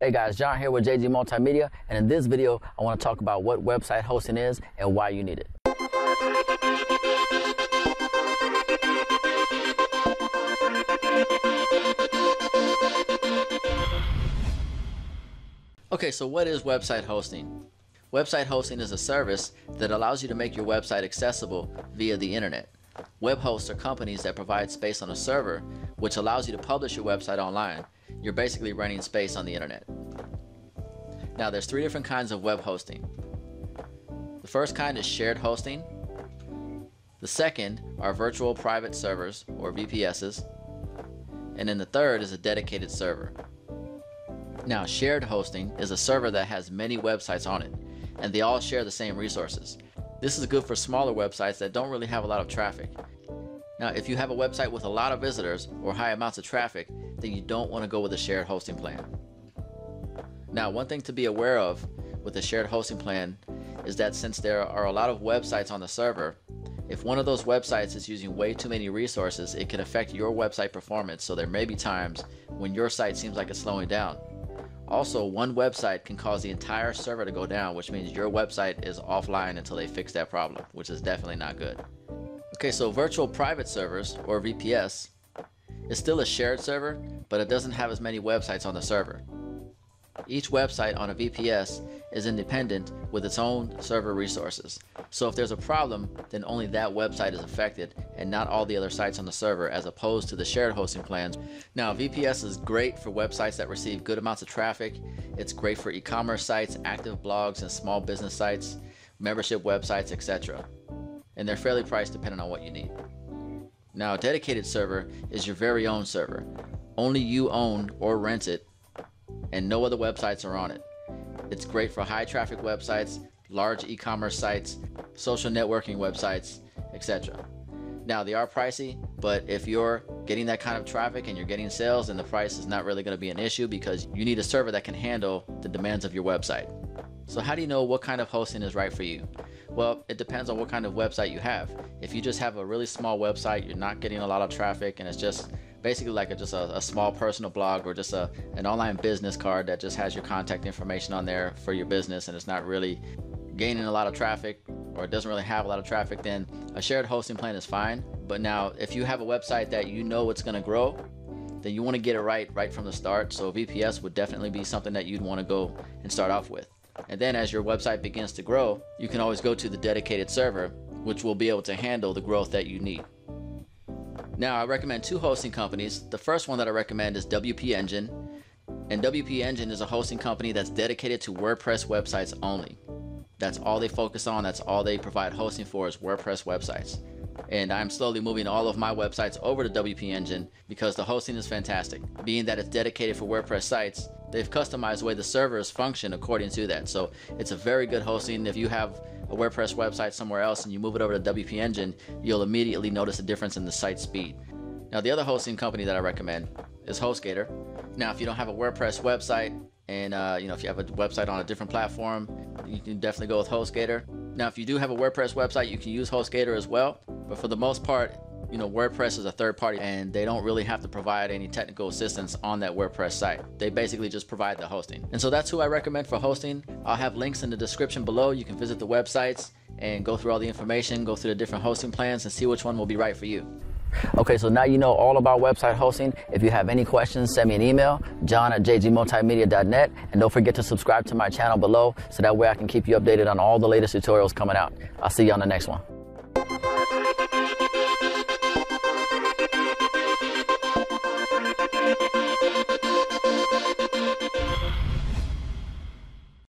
Hey guys, John here with JG Multimedia, and in this video I want to talk about what website hosting is and why you need it. Okay, so what is website hosting? Website hosting is a service that allows you to make your website accessible via the internet. Web hosts are companies that provide space on a server, which allows you to publish your website online. You're basically renting space on the internet. Now, there's three different kinds of web hosting. The first kind is shared hosting. The second are virtual private servers, or VPSs. And then the third is a dedicated server. Now, shared hosting is a server that has many websites on it, and they all share the same resources. This is good for smaller websites that don't really have a lot of traffic. Now, if you have a website with a lot of visitors or high amounts of traffic, then you don't want to go with a shared hosting plan. Now, one thing to be aware of with a shared hosting plan is that since there are a lot of websites on the server, if one of those websites is using way too many resources, it can affect your website performance. So there may be times when your site seems like it's slowing down. Also, one website can cause the entire server to go down, which means your website is offline until they fix that problem, which is definitely not good. Okay, so virtual private servers, or VPS, is still a shared server, but it doesn't have as many websites on the server. Each website on a VPS is independent with its own server resources. So if there's a problem, then only that website is affected and not all the other sites on the server, as opposed to the shared hosting plans. Now, VPS is great for websites that receive good amounts of traffic. It's great for e-commerce sites, active blogs and small business sites, membership websites, etc. And they're fairly priced depending on what you need. Now, a dedicated server is your very own server. Only you own or rent it, and no other websites are on it. It's great for high traffic websites, large e-commerce sites, social networking websites, etc. Now, they are pricey, but if you're getting that kind of traffic and you're getting sales, then the price is not really going to be an issue, because you need a server that can handle the demands of your website. So how do you know what kind of hosting is right for you? Well, it depends on what kind of website you have. If you just have a really small website, you're not getting a lot of traffic, and it's just basically like just a small personal blog, or just an online business card that just has your contact information on there for your business, and it's not really gaining a lot of traffic, or it doesn't really have a lot of traffic, then a shared hosting plan is fine. But now, if you have a website that you know it's going to grow, then you want to get it right from the start. So VPS would definitely be something that you'd want to go and start off with. And then as your website begins to grow, you can always go to the dedicated server, which will be able to handle the growth that you need. Now, I recommend two hosting companies. The first one that I recommend is WP Engine. And WP Engine is a hosting company that's dedicated to WordPress websites only. That's all they focus on. That's all they provide hosting for, is WordPress websites. And I'm slowly moving all of my websites over to WP Engine because the hosting is fantastic. Being that it's dedicated for WordPress sites, they've customized the way the servers function according to that. So it's a very good hosting. If you have a WordPress website somewhere else and you move it over to WP Engine, you'll immediately notice a difference in the site speed. Now, the other hosting company that I recommend is HostGator. Now, if you don't have a WordPress website, and if you have a website on a different platform, you can definitely go with HostGator. Now, if you do have a WordPress website, you can use HostGator as well. But for the most part, WordPress is a third party, and they don't really have to provide any technical assistance on that WordPress site. They basically just provide the hosting. And so that's who I recommend for hosting. I'll have links in the description below. You can visit the websites and go through all the information, go through the different hosting plans, and see which one will be right for you. Okay, so now you know all about website hosting. If you have any questions, send me an email, john@jgmultimedia.net, and don't forget to subscribe to my channel below, so that way I can keep you updated on all the latest tutorials coming out. I'll see you on the next one.